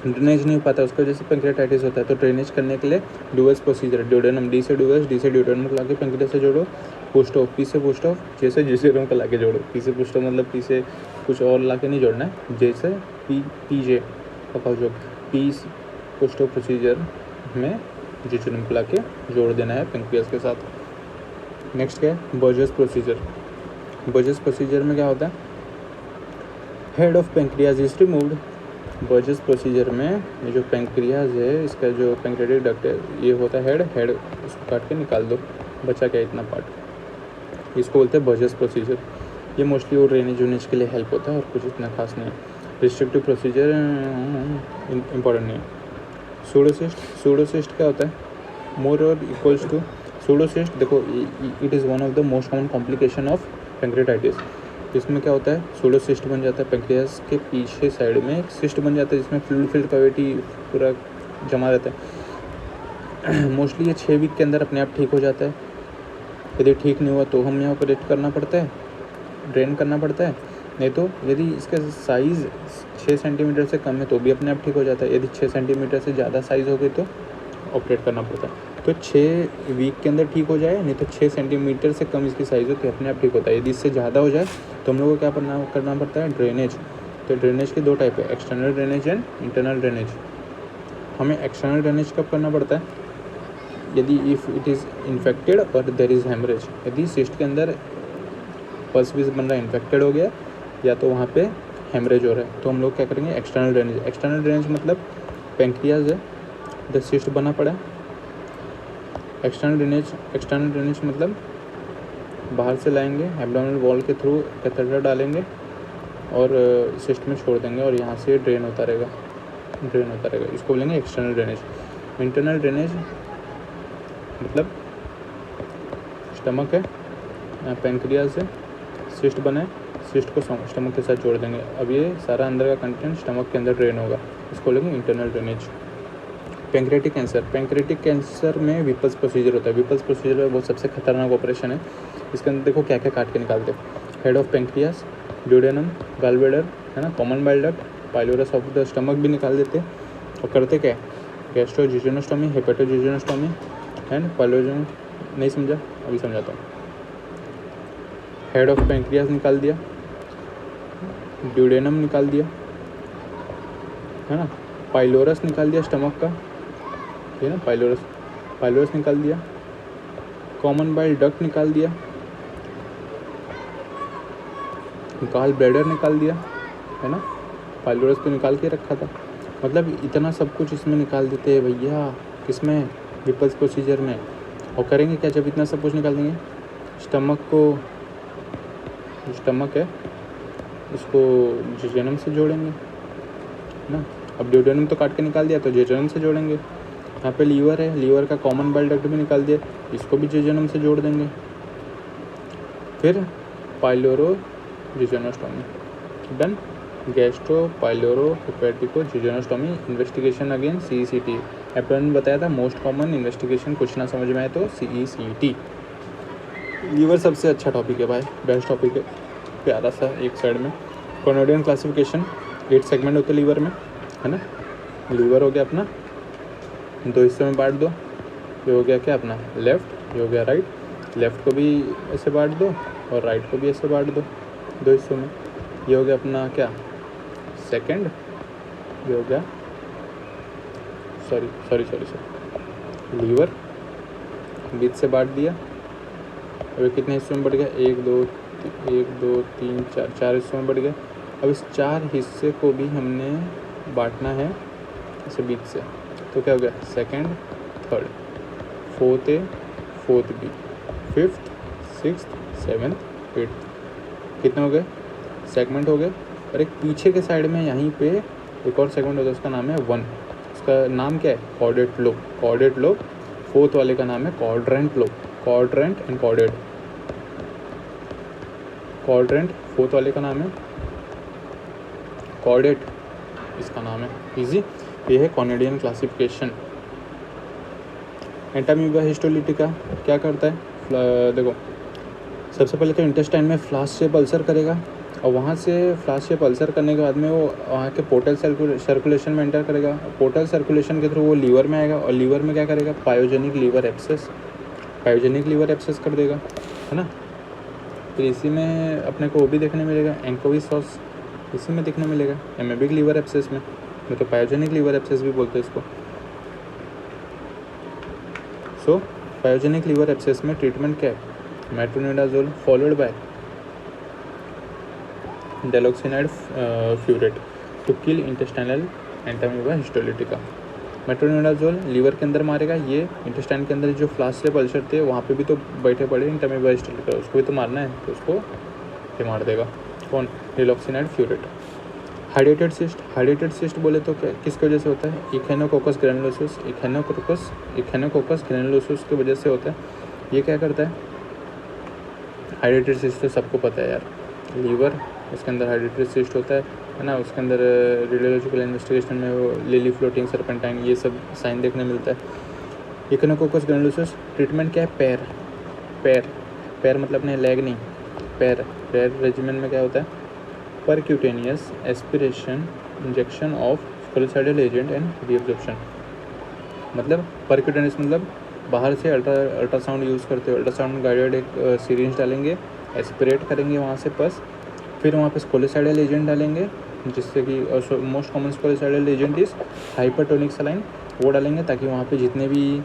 ड्रेनेज नहीं हो पाता, उसकी वजह से पेंक्रियाटाइटिस होता है। तो ड्रेनेज करने के लिए डुअस प्रोसीजर, ड्यूडेनम, डी से डुअस, डी से ड्यूडेनम को लाके पेंक्रियास से जोड़ो। पुस्ट ऑफ, पी से पुस्ट ऑफ, जे से जिजोनम को लाके जोड़ो। पी से पुस्ट ऑफ मतलब पी से कुछ और लाके नहीं जोड़ना है, जे से पी जे पका जो पी पुस्ट ऑफ प्रोसीजर में जिजोनम को लाके जोड़ देना है पेंक्रियास के साथ। नेक्स्ट क्या है, बर्जर्स प्रोसीजर। बर्जर्स प्रोसीजर में क्या होता है, head of pancreas is removed. Buerger's procedure में ये जो पेंक्रियाज है, इसका जो पेंक्रियाटिक डक्ट है, ये होता है हेड, इसको काट के निकाल दो, बचा क्या इतना पार्ट, इसको बोलते हैं बर्जर्स प्रोसीजर। ये मोस्टली वो ड्रेनेज वेनेज के लिए हेल्प होता है और कुछ इतना खास नहीं है। रिस्ट्रिक्टिव प्रोसीजर इंपॉर्टेंट नहीं है। सूडोसिस्ट, सूडोसिस्ट क्या होता है, मोर और इक्वल्स टू सूडोसिस्ट। देखो it is one of the most common complication of pancreatitis. इसमें क्या होता है, सूडोसिस्ट बन जाता है, पेंक्रियास के पीछे साइड में एक सिस्ट बन जाता है जिसमें फ्लूइड फिल्ड कैविटी पूरा जमा रहता है। मोस्टली ये 6 वीक के अंदर अपने आप ठीक हो जाता है। यदि ठीक नहीं हुआ तो हम यहाँ ऑपरेट करना पड़ता है, ड्रेन करना पड़ता है, नहीं तो यदि इसका साइज़ 6 सेंटीमीटर से कम है तो भी अपने आप ठीक हो जाता है। यदि 6 सेंटीमीटर से ज़्यादा साइज़ हो गई तो ऑपरेट करना पड़ता है। तो 6 वीक के अंदर ठीक हो जाए, नहीं तो 6 सेंटीमीटर से कम इसकी साइज़ हो तो अपने आप ठीक होता है। यदि इससे ज़्यादा हो जाए तो हम लोगों को क्या करना पड़ता है, ड्रेनेज। तो ड्रेनेज के 2 टाइप है, external drainage and internal drainage. हमें एक्सटर्नल ड्रेनेज कब करना पड़ता है, यदि इफ़ इट इज़ इन्फेक्टेड और देयर इज़ हेमरेज। यदि सिस्ट के अंदर पस भी बन रहा है, इन्फेक्टेड हो गया, या तो वहाँ पे हेमरेज हो रहा है, तो हम लोग क्या करेंगे, एक्सटर्नल ड्रेनेज। एक्सटर्नल ड्रेनेज मतलब पेंक्रियाज है, द सिस्ट बना पड़ा है। एक्सटर्नल ड्रेनेज मतलब बाहर से लाएंगे, एब्डोमिनल वॉल के थ्रू कैथेटर डालेंगे और सिस्ट में छोड़ देंगे और यहाँ से ड्रेन होता रहेगा। इसको बोलेंगे एक्सटर्नल ड्रेनेज। इंटरनल ड्रेनेज मतलब स्टमक है, पैंक्रियाज है, सिस्ट बना है, सिस्ट को स्टमक के साथ जोड़ देंगे। अब ये सारा अंदर का कंटेंट स्टमक के अंदर ड्रेन होगा, इसको बोलेंगे इंटरनल ड्रेनेज। पैंक्रेटिक कैंसर में विपल्स प्रोसीजर होता है। विपल्स प्रोसीजर वो सबसे खतरनाक ऑपरेशन है। इसके अंदर देखो क्या क्या काट के निकालते हैं। Head of pancreas, duodenum, gallbladder है ना, common bile duct, pylorus of the stomach भी निकाल देते हैं। और करते क्या है, गैस्ट्रोजिजेनोस्टोमी, हेपेटोजिजेनोस्टोमी एंड पाइलोजन। नहीं समझा, अभी समझाता हूँ। हेड ऑफ पैंक्रियास निकाल दिया, ड्यूडेनम निकाल दिया है ना, पाइलोरस निकाल दिया स्टमक का, ठीक है ना, पाइलोरस निकाल दिया, कॉमन बाइल डक्ट निकाल दिया, गॉल ब्लैडर निकाल दिया है ना, पाइलोरस तो निकाल के रखा था। मतलब इतना सब कुछ इसमें निकाल देते हैं भैया, किसमें, विपल्स प्रोसीजर में। और करेंगे क्या जब इतना सब कुछ निकाल देंगे, स्टमक है इसको जेजुनम से जोड़ेंगे ना। अब ड्यूडेनम तो काट के निकाल दिया तो जेजुनम से जोड़ेंगे। यहाँ पे लीवर है, लीवर का कॉमन बाइल डक्ट भी निकाल दिया, इसको भी जेजुनम से जोड़ देंगे। फिर pylorojejunostomy done. Gastro pyloro hepatico jejunostomy investigation again CECT। अपन ने बताया था मोस्ट कॉमन इन्वेस्टिगेशन, कुछ ना समझ में आए तो CECT। लीवर सबसे अच्छा टॉपिक है भाई, बेस्ट टॉपिक है, प्यारा सा एक साइड में। कॉर्नेडियन क्लासिफिकेशन 8 सेगमेंट होते लीवर में है ना। लीवर हो गया अपना 2 हिस्सों में बांट दो। ये हो गया क्या अपना लेफ्ट, ये हो गया राइट। लेफ्ट को भी ऐसे बांट दो और राइट को भी ऐसे बांट दो 2 हिस्सों में। ये हो गया अपना क्या सेकंड, ये हो गया सॉरी लीवर बीच से बांट दिया। अब कितने हिस्सों में बढ़ गया, 1 2 3 4 हिस्सों में बढ़ गया। अब इस 4 हिस्से को भी हमने बांटना है ऐसे बीच से, तो क्या हो गया second, third, fourth A, fourth B, fifth, sixth, seventh, eighth. कितने हो गए सेगमेंट हो गए। और एक पीछे के साइड में यहीं पे एक और सेगमेंट होता है, उसका नाम है 1। उसका नाम क्या है, कॉर्डेट लोब। फोर्थ वाले का नाम है quadrant lobe, quadrant and chordate. Quadrant fourth वाले का नाम है, कॉर्डेट इसका नाम है। इजी, ये है कॉर्नेडियन क्लासिफिकेशन। एंटामीबा हिस्टोलिटिका क्या करता है, देखो सबसे पहले तो इंटेस्टाइन में फ्लास्क शेप अल्सर करेगा और वहाँ से फ्लास्क शेप अल्सर करने के बाद में वो वहाँ के पोर्टल सर्कुलेशन में एंटर करेगा। पोर्टल सर्कुलेशन के थ्रू वो लीवर में आएगा और लीवर में क्या करेगा, पायोजेनिक लीवर एब्सेस कर देगा है ना। फिर इसी में अपने को वो भी देखने मिलेगा एंकोवी सॉस, इसी में देखने मिलेगा एमेबिक लीवर एब्सेस में, तो पायोजेनिक लीवर एब्सेस भी बोलते हैं इसको। सो पायोजेनिक लीवर एब्सेस में ट्रीटमेंट क्या है, metronidazole followed by diloxanide furoate to kill intestinal Entamoeba histolytica. Metronidazole liver के अंदर मारेगा, ये इंटेस्टाइन के अंदर जो फ्लास्क शेप अल्सर थे वहाँ पे भी तो बैठे पड़े एंटामीबा हिस्टोलिटिका, उसको भी तो मारना है, तो उसको ये मार देगा कौन, डेलोक्सिनाइड फ्यूरेट। हाइड्रेटेड सिस्ट बोले तो क्या किसकी वजह से होता है, इथेनोकोकस ग्रैनुलोसस की वजह से होता है। ये क्या करता है, हाइड्रेटेड सिस्ट तो सबको पता है यार, लीवर उसके अंदर हाइड्रेटेड सिस्ट होता है ना। उसके अंदर रेडियोलॉजिकल इन्वेस्टिगेशन में वो लिली फ्लोटिंग सरपेंटाइन ये सब साइन देखने मिलता है। इथेनोकोकस ग्रैनुलोसस ट्रीटमेंट क्या है, पैर मतलब अपने लेग नहीं, पैर रेजिमेन में क्या होता है, percutaneous aspiration injection of scolicidal agent and reabsorption. मतलब परक्यूटेनियस मतलब बाहर से अल्ट्रासाउंड यूज़ करते हो, अल्ट्रासाउंड गाइडेड एक सीरिंज डालेंगे, एस्पिरेट करेंगे वहाँ से पस, फिर वहाँ पे कोलिसाइडल एजेंट डालेंगे जिससे कि most common scolicidal agent is hypertonic saline, वो डालेंगे ताकि वहाँ पे जितने भी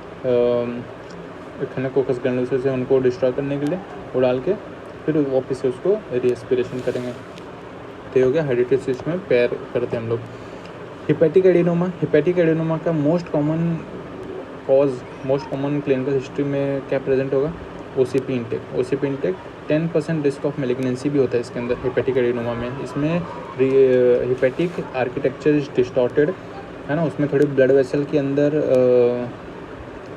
इथेनोकोकस ग्रैनुलोसस है उनको डिस्ट्रॉय करने के लिए वो डाल के फिर वापस से उसको रीएस्पिरेशन करेंगे। तो हो गया हाइड्रेटेड सिस्ट में पैर करते हैं हम लोग। हिपैटिक एडिनोमा का मोस्ट कॉमन क्लिनिकल हिस्ट्री में क्या प्रेजेंट होगा, OCP intake 10% risk of malignancy भी होता है इसके अंदर हेपेटिक एडिनोमा में। इसमें हेपेटिक आर्किटेक्चर इज डिस्टॉर्टेड है ना, उसमें थोड़ी ब्लड वेसल के अंदर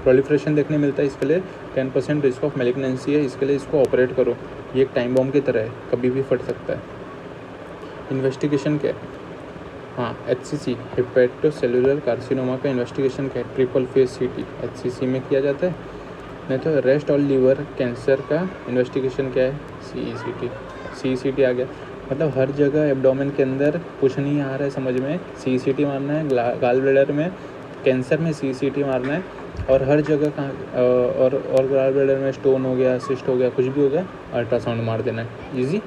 प्रोलिफरेशन देखने मिलता है। इसके लिए 10% रिस्क ऑफ मेलिग्नेंसी है, इसके लिए इसको ऑपरेट करो। ये एक टाइम बॉम्ब की तरह है, कभी भी फट सकता है। इन्वेस्टिगेशन क्या है? हाँ, HCC हेपेटोसेलुलर कार्सिनोमा का इन्वेस्टिगेशन क्या है? ट्रिपल फेज CT HCC में किया जाता है। नहीं तो रेस्ट और लीवर कैंसर का इन्वेस्टिगेशन क्या है? CECT आ गया। मतलब हर जगह एब्डोमेन के अंदर कुछ नहीं आ रहा है समझ में, CECT मारना है। गाल ब्लैडर में कैंसर में CECT मारना है, और हर जगह कहाँ और गाल ब्लैडर में स्टोन हो गया, सिस्ट हो गया, कुछ भी हो गया, अल्ट्रासाउंड मार देना है। ईजी।